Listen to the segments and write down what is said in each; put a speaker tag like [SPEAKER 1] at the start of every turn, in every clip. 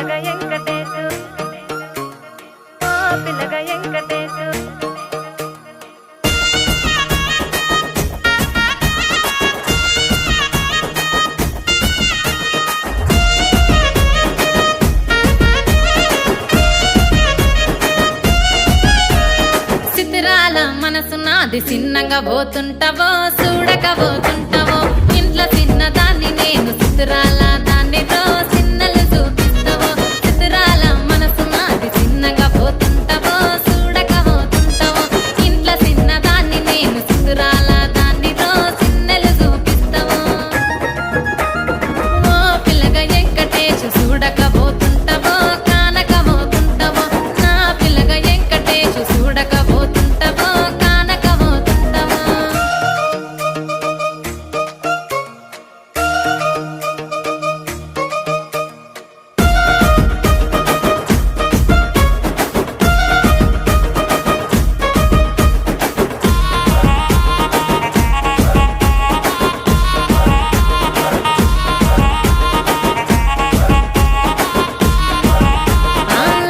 [SPEAKER 1] పిల్లగా వెంకటేశు ఓ పిల్లగా వెంకటేశు
[SPEAKER 2] సితిరాల మనసు నాది చిన్నగా పోతుంటావో చూడక పోతుంటావో ఇంట్లో చిన్నదాన్ని నేను సితిరాల దాన్నితో చిన్నలు చూపిస్తావో సితిరాల మనసు నాది చిన్నగా పోతుంటావో చూడక పోతుంటావో ఇంట్లో చిన్నదాన్ని నేను సితిరాల దాన్నితో చిన్నలు చూపిస్తావో ఓ పిల్లగా వెంకటేశు చూడక పోతుంటావో కానక పోతుంటావో నా పిల్లగా వెంకటేశు చూడక పోతుంటావో కానక పోతుంటావో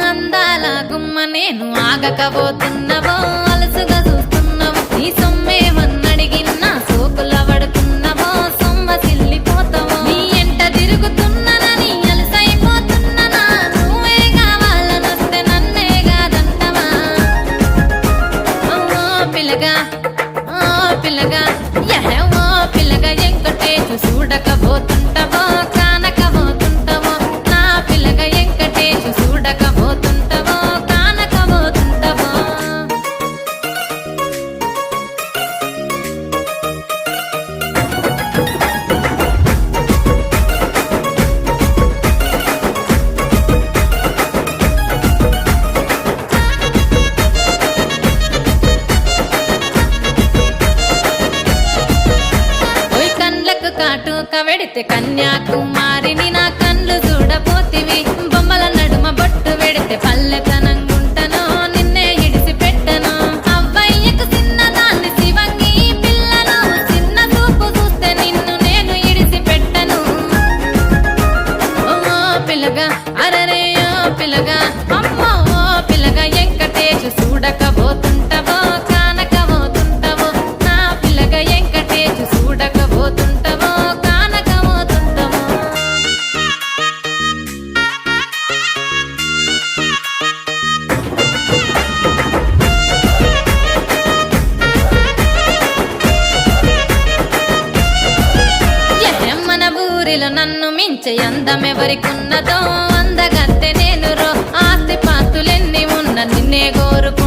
[SPEAKER 2] అందాల గుమ్మ నేను ఆగకపోతున్నావో అలసుగా చూస్తున్నావో నీ సొమ్మేమన్నడిగినా సోకుల పడుతున్నావో సొమ్మ సిల్లిపోతావో నీ ఎంట తిరుగుతున్నానని అలసైపోతున్నానా నువ్వే కావాలనొస్తే నన్నే కాదంటవా ఓ పిల్లగా ఓ పిల్లగా యహే ఓ పిల్లగా వెంకటేశు చూడకపోతుంటావో కానకపోతుంటావో నా పిల్లగా వెంకటేశు చూడకపోతుంటావో కానకపోతుంటావో ఓయ్ కండ్లకు కాటుక వెడితే కన్యాకుమారిని నా కండ్లు చూడపోతివి బొమ్మల నడుమ బొట్టు వెడితే పల్లెతనంగుంటను నిన్నే ఇడిసి పెట్టను అవ్వయ్యకు చిన్నదాన్ని శివంగి పిల్లను చిన్న చూపు చూస్తే నిన్ను నేను ఇడిసి పెట్టను ఓ పిల్లగా అరరే ఓ పిల్లగా అమ్మో ఓ పిల్లగా వెంకటేశు చూడకపోతుంటావో కానకపోతుంటావో నా పిల్లగా వెంకటేశు చూడకపోతుంటావో కానకపోతుంటావో మన ఊరిలో నన్ను మించే అందమెవరికున్నదో అందగత్తె నేను రో ఆస్తి పాస్తులెన్ని ఉన్న నిన్నే కోరుకు